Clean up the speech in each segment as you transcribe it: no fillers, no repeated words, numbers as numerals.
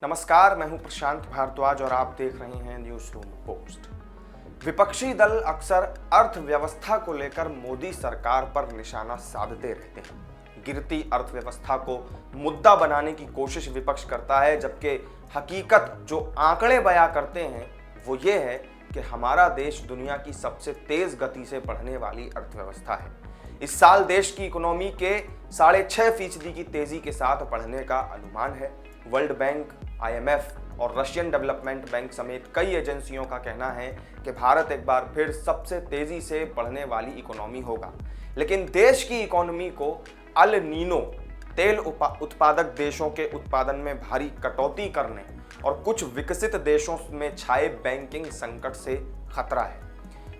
नमस्कार, मैं हूं प्रशांत भारद्वाज और आप देख रहे हैं न्यूज रूम पोस्ट। विपक्षी दल अक्सर अर्थव्यवस्था को लेकर मोदी सरकार पर निशाना साधते रहते हैं। गिरती अर्थव्यवस्था को मुद्दा बनाने की कोशिश विपक्ष करता है, जबकि हकीकत जो आंकड़े बयां करते हैं वो ये है कि हमारा देश दुनिया की सबसे तेज गति से बढ़ने वाली अर्थव्यवस्था है। इस साल देश की इकोनॉमी के 6.5% की तेजी के साथ बढ़ने का अनुमान है। वर्ल्ड बैंक, IMF और रशियन डेवलपमेंट बैंक समेत कई एजेंसियों का कहना है कि भारत एक बार फिर सबसे तेजी से बढ़ने वाली इकोनॉमी होगा। लेकिन देश की इकोनॉमी को अल नीनो, तेल उत्पादक देशों के उत्पादन में भारी कटौती करने और कुछ विकसित देशों में छाए बैंकिंग संकट से खतरा है।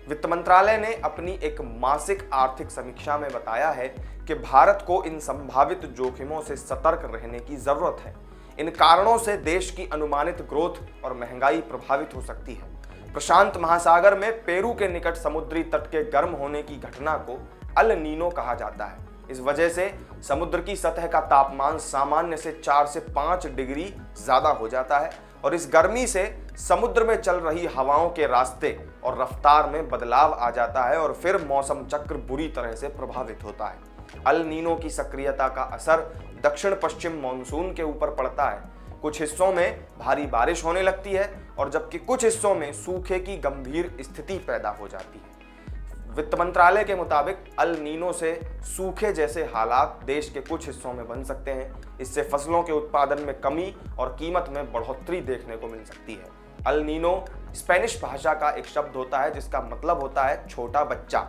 वित्त मंत्रालय ने अपनी एक मासिक आर्थिक समीक्षा में बताया है कि भारत को इन संभावित जोखिमों से सतर्क रहने की जरूरत है। इन कारणों से देश की अनुमानित ग्रोथ और महंगाई प्रभावित हो सकती है। प्रशांत महासागर में पेरू के निकट समुद्री तट के गर्म होने की घटना को अल नीनो कहा जाता है। इस वजह से समुद्र की सतह का तापमान सामान्य से 4 से 5 डिग्री ज्यादा हो जाता है और इस गर्मी से समुद्र में चल रही हवाओं के रास्ते और रफ्तार में बदलाव आ जाता है और फिर मौसम चक्र बुरी तरह से प्रभावित होता है। अल नीनो की सक्रियता का असर दक्षिण पश्चिम मॉनसून के ऊपर पड़ता है। कुछ हिस्सों में भारी बारिश होने लगती है और जबकि कुछ हिस्सों में सूखे की गंभीर स्थिति पैदा हो जाती है। वित्त मंत्रालय के मुताबिक अल नीनो से सूखे जैसे हालात देश के कुछ हिस्सों में बन सकते हैं। इससे फसलों के उत्पादन में कमी और कीमत में बढ़ोतरी देखने को मिल सकती है। अल नीनो स्पेनिश भाषा का एक शब्द होता है जिसका मतलब होता है छोटा बच्चा।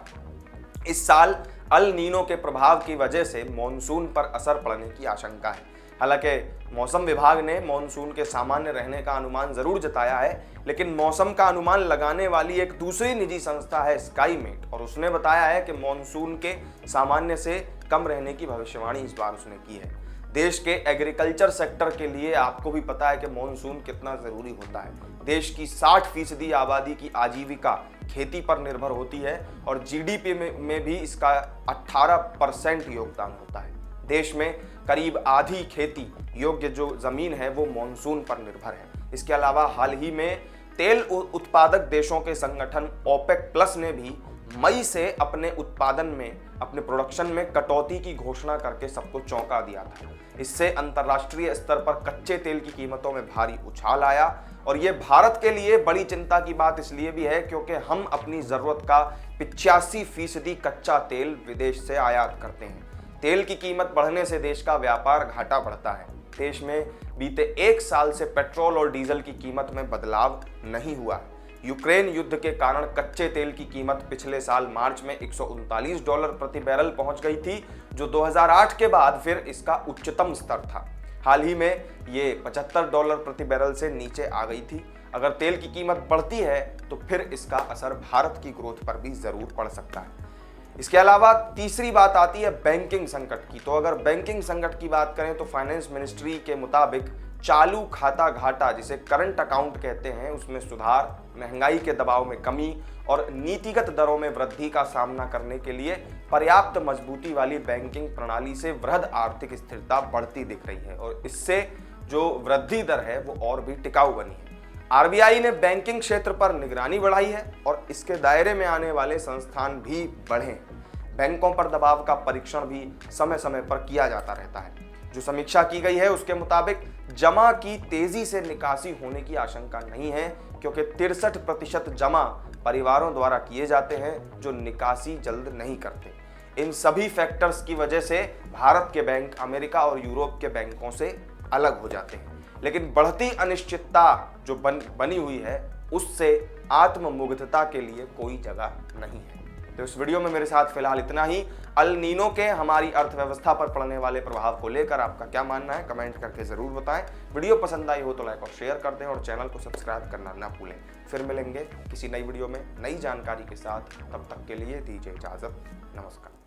इस साल अल नीनो के प्रभाव की वजह से मॉनसून पर असर पड़ने की आशंका है। हालांकि मौसम विभाग ने मॉनसून के सामान्य रहने का अनुमान जरूर जताया है, लेकिन मौसम का अनुमान लगाने वाली एक दूसरी निजी संस्था है स्काईमेट, और उसने बताया है कि मॉनसून के सामान्य से कम रहने की भविष्यवाणी इस बार उसने की है। देश के एग्रीकल्चर सेक्टर के लिए आपको भी पता है कि मॉनसून कितना जरूरी होता है। देश की 60% आबादी की आजीविका खेती पर निर्भर होती है और जीडीपी में भी इसका 18% योगदान होता है। देश में करीब आधी खेती योग्य जो जमीन है वो मॉनसून पर निर्भर है। इसके अलावा हाल ही में तेल उत्पादक देशों के संगठन ओपेक प्लस ने भी मई से अपने उत्पादन में, अपने प्रोडक्शन में कटौती की घोषणा करके सबको चौंका दिया था। इससे अंतर्राष्ट्रीय स्तर पर कच्चे तेल की कीमतों में भारी उछाल आया और ये भारत के लिए बड़ी चिंता की बात इसलिए भी है क्योंकि हम अपनी जरूरत का 85% कच्चा तेल विदेश से आयात करते हैं। तेल की कीमत बढ़ने से देश का व्यापार घाटा बढ़ता है। देश में बीते 1 साल से पेट्रोल और डीजल की कीमत में बदलाव नहीं हुआ है। यूक्रेन युद्ध के कारण कच्चे तेल की कीमत पिछले साल मार्च में $139 प्रति बैरल पहुंच गई थी, जो 2008 के बाद फिर इसका उच्चतम स्तर था। हाल ही में ये $75 प्रति बैरल से नीचे आ गई थी। अगर तेल की कीमत बढ़ती है तो फिर इसका असर भारत की ग्रोथ पर भी जरूर पड़ सकता है। इसके अलावा तीसरी बात आती है बैंकिंग संकट की। तो अगर बैंकिंग संकट की बात करें तो फाइनेंस मिनिस्ट्री के मुताबिक चालू खाता घाटा, जिसे करंट अकाउंट कहते हैं, उसमें सुधार, महंगाई के दबाव में कमी और नीतिगत दरों में वृद्धि का सामना करने के लिए पर्याप्त मजबूती वाली बैंकिंग प्रणाली से वृहद आर्थिक स्थिरता बढ़ती दिख रही है और इससे जो वृद्धि दर है वो और भी टिकाऊ बनी है। आरबीआई ने बैंकिंग क्षेत्र पर निगरानी बढ़ाई है और इसके दायरे में आने वाले संस्थान भी बढ़े। बैंकों पर दबाव का परीक्षण भी समय समय पर किया जाता रहता है। जो समीक्षा की गई है उसके मुताबिक जमा की तेजी से निकासी होने की आशंका नहीं है, क्योंकि 63% जमा परिवारों द्वारा किए जाते हैं जो निकासी जल्द नहीं करते। इन सभी फैक्टर्स की वजह से भारत के बैंक अमेरिका और यूरोप के बैंकों से अलग हो जाते हैं। लेकिन बढ़ती अनिश्चितता जो बनी हुई है उससे आत्ममुग्धता के लिए कोई जगह नहीं है। तो इस वीडियो में मेरे साथ फिलहाल इतना ही। अल नीनो के हमारी अर्थव्यवस्था पर पड़ने वाले प्रभाव को लेकर आपका क्या मानना है, कमेंट करके जरूर बताएं। वीडियो पसंद आई हो तो लाइक और शेयर कर दें और चैनल को सब्सक्राइब करना ना भूलें। फिर मिलेंगे किसी नई वीडियो में नई जानकारी के साथ। तब तक के लिए दीजिए इजाजत। नमस्कार।